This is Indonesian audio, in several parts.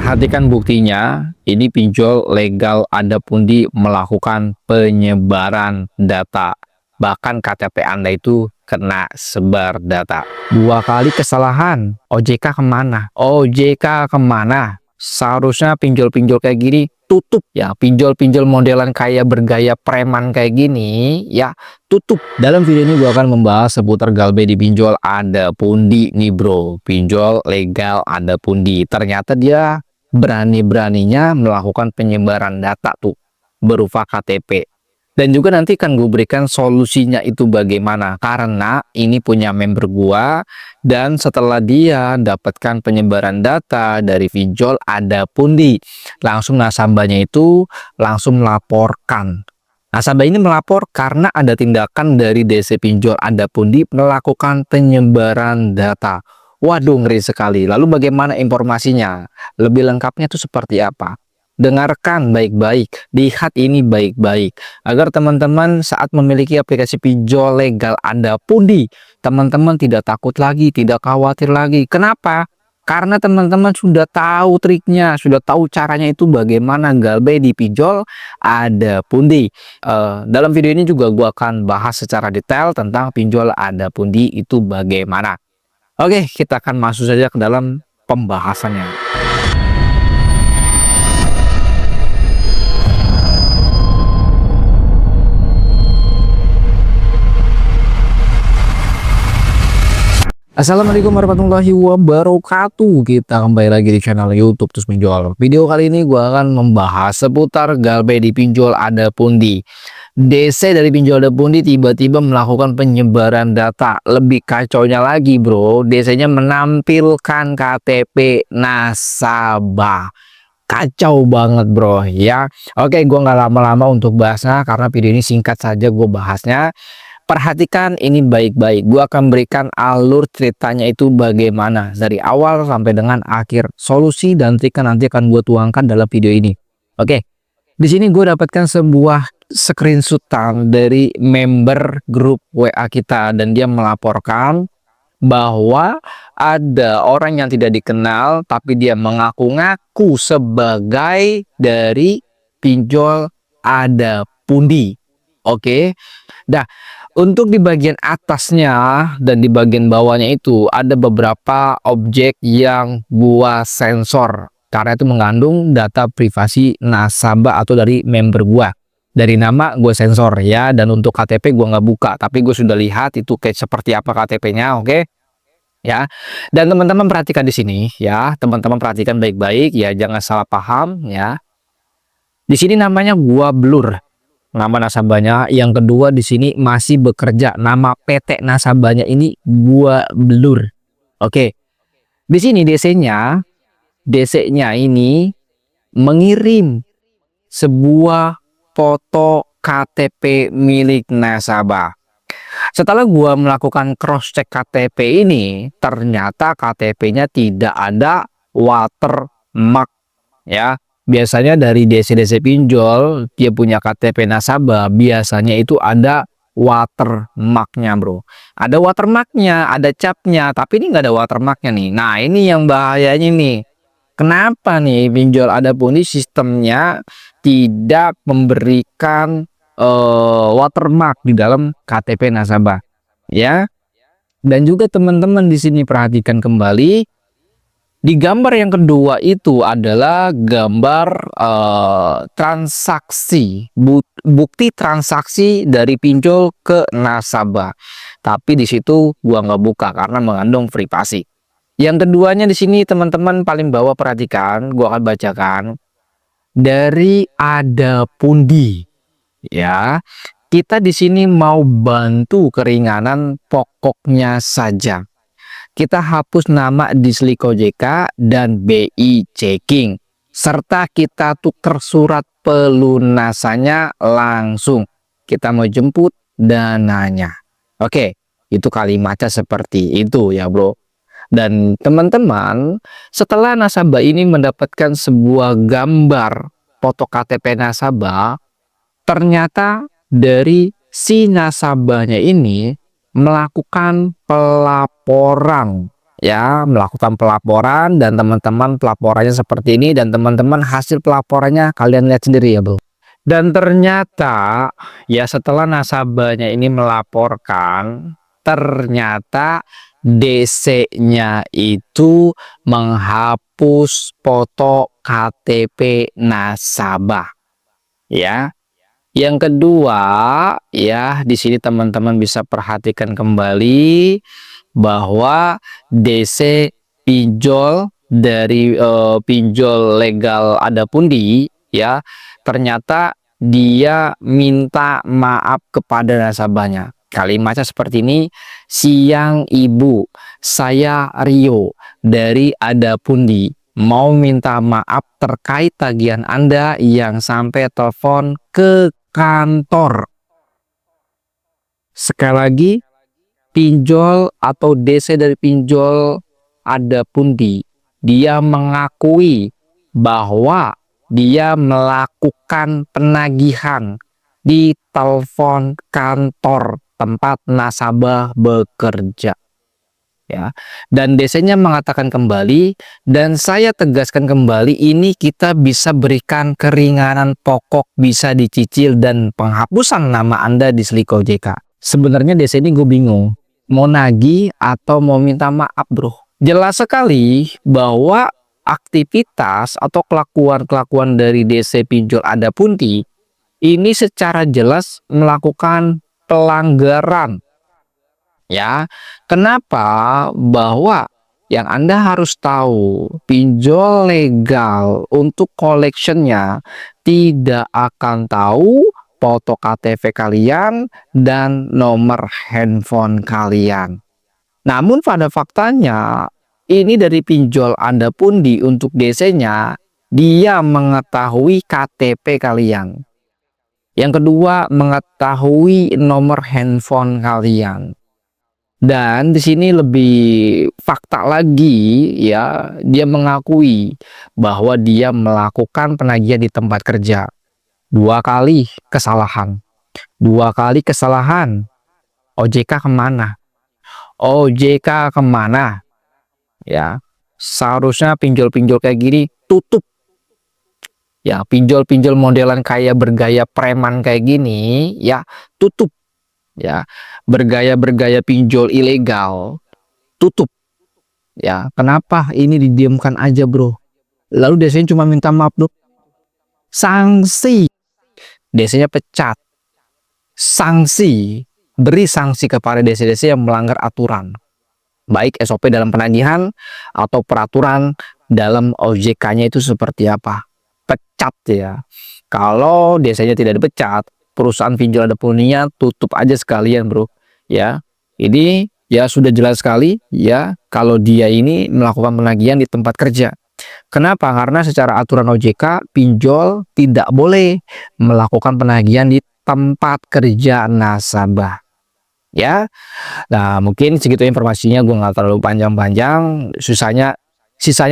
Perhatikan buktinya, ini pinjol legal Anda Pundi melakukan penyebaran data. Bahkan KTP Anda itu kena sebar data. 2 kali kesalahan. OJK kemana? OJK kemana? Seharusnya pinjol-pinjol kayak gini tutup ya. Pinjol-pinjol modelan kayak bergaya preman kayak gini ya tutup. Dalam video ini gue akan membahas seputar galbe di pinjol Anda Pundi nih bro. Pinjol legal Anda Pundi. Ternyata dia berani-beraninya melakukan penyebaran data tuh berupa KTP. Dan juga nanti kan gue berikan solusinya itu bagaimana. Karena ini punya member gua dan setelah dia dapatkan penyebaran data dari pinjol Anda Pundi, langsung nasabahnya itu langsung melaporkan. Nasabah ini melapor karena ada tindakan dari DC pinjol Anda Pundi melakukan penyebaran data. Waduh, ngeri sekali. Lalu bagaimana informasinya? Lebih lengkapnya itu seperti apa? Dengarkan baik-baik, lihat ini baik-baik, agar teman-teman saat memiliki aplikasi pinjol legal Anda Pundi, teman-teman tidak takut lagi, tidak khawatir lagi. Kenapa? Karena teman-teman sudah tahu triknya, sudah tahu caranya itu bagaimana galbe di pinjol Anda Pundi. Dalam video ini juga gua akan bahas secara detail tentang pinjol Anda Pundi itu bagaimana. Oke, kita akan masuk saja ke dalam pembahasannya. Assalamualaikum warahmatullahi wabarakatuh. Kita kembali lagi di channel YouTube Terus Pinjol. Video kali ini gue akan membahas seputar galbe di pinjol Anda Pundi. DC dari pinjol Anda Pundi tiba-tiba melakukan penyebaran data. Lebih kacaunya lagi bro, DC-nya menampilkan KTP nasabah. Kacau banget bro ya. Oke, gue nggak lama-lama untuk bahasnya karena video ini singkat saja gue bahasnya. Perhatikan ini baik-baik. Gue akan berikan alur ceritanya itu bagaimana dari awal sampai dengan akhir. Solusi dan triknya nanti akan gue tuangkan dalam video ini. Oke. Di sini gue dapatkan sebuah screenshotan dari member grup WA kita dan dia melaporkan bahwa ada orang yang tidak dikenal tapi dia mengaku-ngaku sebagai dari pinjol Anda Pundi. Oke. Nah, untuk di bagian atasnya dan di bagian bawahnya itu ada beberapa objek yang gua sensor karena itu mengandung data privasi nasabah atau dari member gua. Dari nama gue sensor ya, dan untuk KTP gua nggak buka, tapi gue sudah lihat itu kayak seperti apa KTP-nya, oke? Ya. Dan teman-teman perhatikan di sini ya, teman-teman perhatikan baik-baik ya, jangan salah paham ya. Di sini namanya gua blur. Nama nasabahnya. Yang kedua di sini masih bekerja. Nama PT nasabahnya ini gua blur. Oke. Di sini DC-nya ini mengirim sebuah foto KTP milik nasabah. Setelah gua melakukan cross check KTP ini, ternyata KTP-nya tidak ada watermark ya. Biasanya dari DC-DC pinjol dia punya KTP nasabah, biasanya itu ada watermarknya bro. Ada watermarknya, ada capnya, tapi ini nggak ada watermarknya nih. Nah ini yang bahayanya nih. Kenapa nih pinjol Anda Pundi sistemnya tidak memberikan watermark di dalam KTP nasabah ya? Dan juga teman-teman di sini perhatikan kembali. Di gambar yang kedua itu adalah gambar transaksi, bukti transaksi dari pinjol ke nasabah. Tapi di situ gua nggak buka karena mengandung privasi. Yang keduanya di sini teman-teman paling bawah perhatikan, gua akan bacakan dari Anda Pundi. Ya, kita di sini mau bantu keringanan pokoknya saja. Kita hapus nama Dislik OJK dan BI checking serta kita tuker surat pelunasannya langsung. Kita mau jemput dananya. Oke, itu kalimatnya seperti itu ya bro. Dan teman-teman, setelah nasabah ini mendapatkan sebuah gambar foto KTP nasabah, ternyata dari si nasabahnya ini melakukan pelaporan ya melakukan pelaporan, dan teman-teman pelaporannya seperti ini, dan teman-teman hasil pelaporannya kalian lihat sendiri ya bro. Dan ternyata ya setelah nasabahnya ini melaporkan, ternyata DC-nya itu menghapus foto KTP nasabah ya. Yang kedua, ya di sini teman-teman bisa perhatikan kembali bahwa DC pinjol dari pinjol legal Adapundi ya, ternyata dia minta maaf kepada nasabahnya. Kalimatnya seperti ini, "Siang Ibu, saya Rio dari Adapundi mau minta maaf terkait tagihan Anda yang sampai telepon ke kantor." Sekali lagi, pinjol atau DC dari pinjol Adapundi, dia mengakui bahwa dia melakukan penagihan di telepon kantor tempat nasabah bekerja ya. Dan DC-nya mengatakan kembali, dan saya tegaskan kembali, ini kita bisa berikan keringanan pokok, bisa dicicil, dan penghapusan nama Anda di SLIK OJK. Sebenarnya DC ini gue bingung mau nagih atau mau minta maaf bro. Jelas sekali bahwa aktivitas atau kelakuan dari DC pinjol Adapundi ini secara jelas melakukan pelanggaran ya. Kenapa? Bahwa yang Anda harus tahu, pinjol legal untuk collectionnya tidak akan tahu foto KTP kalian dan nomor handphone kalian. Namun pada faktanya ini dari pinjol Adapundi untuk DC-nya, dia mengetahui KTP kalian. Yang kedua, mengetahui nomor handphone kalian. Dan di sini lebih fakta lagi ya, dia mengakui bahwa dia melakukan penagihan di tempat kerja. 2 kali kesalahan. 2 kali kesalahan. OJK kemana? OJK kemana? Ya, seharusnya pinjol-pinjol kayak gini tutup. Ya, pinjol-pinjol modelan kayak bergaya preman kayak gini, ya tutup. Ya, bergaya pinjol ilegal, tutup. Ya, kenapa ini didiamkan aja bro? Lalu DC cuma minta maaf bro. Sanksi. DC-nya pecat. Sanksi, beri sanksi kepada DC-DC yang melanggar aturan, baik SOP dalam penagihan atau peraturan dalam OJK-nya itu seperti apa. Pecat ya. Kalau DC-nya tidak dipecat, perusahaan pinjol Adapundinya tutup aja sekalian bro ya. Ini ya sudah jelas sekali ya, kalau dia ini melakukan penagihan di tempat kerja. Kenapa? Karena secara aturan OJK, pinjol tidak boleh melakukan penagihan di tempat kerja nasabah. Ya, nah mungkin segitu informasinya, gue nggak terlalu panjang-panjang. Sisanya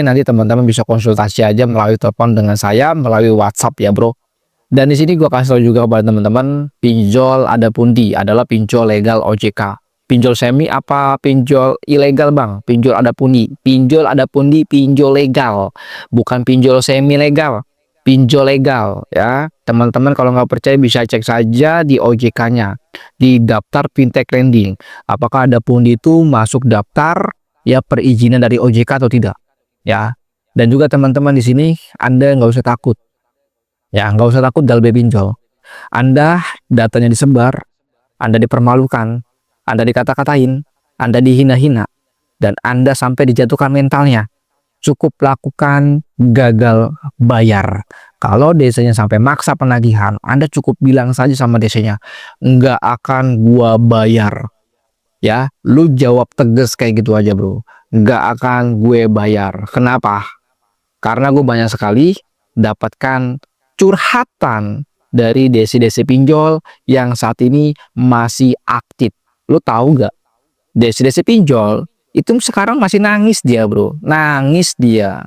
nanti teman-teman bisa konsultasi aja melalui telepon dengan saya, melalui WhatsApp ya bro. Dan di sini gue kasih tahu juga kepada teman-teman, pinjol Adapundi adalah pinjol legal OJK. Pinjol semi apa pinjol ilegal bang? Pinjol Adapundi. Pinjol Adapundi pinjol legal, bukan pinjol semi legal. Pinjol legal ya. Teman-teman kalau nggak percaya bisa cek saja di OJK-nya, di daftar fintech lending. Apakah Adapundi itu masuk daftar ya perizinan dari OJK atau tidak? Ya. Dan juga teman-teman di sini Anda nggak usah takut. Ya, nggak usah takut dalam pinjol. Anda datanya disebar, Anda dipermalukan, Anda dikata-katain, Anda dihina-hina, dan Anda sampai dijatuhkan mentalnya. Cukup lakukan gagal bayar. Kalau DC-nya sampai maksa penagihan, Anda cukup bilang saja sama DC-nya, nggak akan gua bayar. Ya, lu jawab tegas kayak gitu aja bro, nggak akan gue bayar. Kenapa? Karena gue banyak sekali dapatkan curhatan dari DC-DC pinjol yang saat ini masih aktif. Lu tahu nggak? DC-DC pinjol itu sekarang masih nangis dia bro, nangis dia.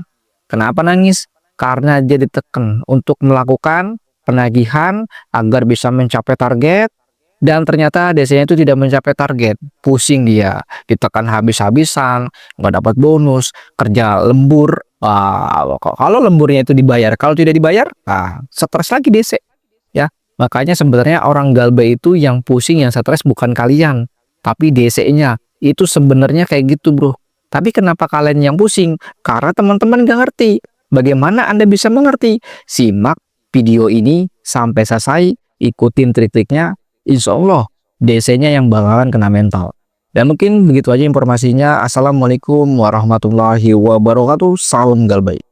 Kenapa nangis? Karena dia ditekan untuk melakukan penagihan agar bisa mencapai target, dan ternyata DC-nya itu tidak mencapai target, pusing dia, ditekan habis-habisan, nggak dapat bonus, kerja lembur. Kalau lemburnya itu dibayar, kalau tidak dibayar, stres lagi DC, ya. Makanya sebenarnya orang galbay itu yang pusing, yang stres bukan kalian, tapi DC-nya. Itu sebenarnya kayak gitu, bro. Tapi kenapa kalian yang pusing? Karena teman-teman nggak ngerti. Bagaimana Anda bisa mengerti? Simak video ini sampai selesai, ikutin trik-triknya. Insya Allah DC-nya yang bakalan kena mental. Dan mungkin begitu aja informasinya. Assalamualaikum warahmatullahi wabarakatuh. Salam galbay.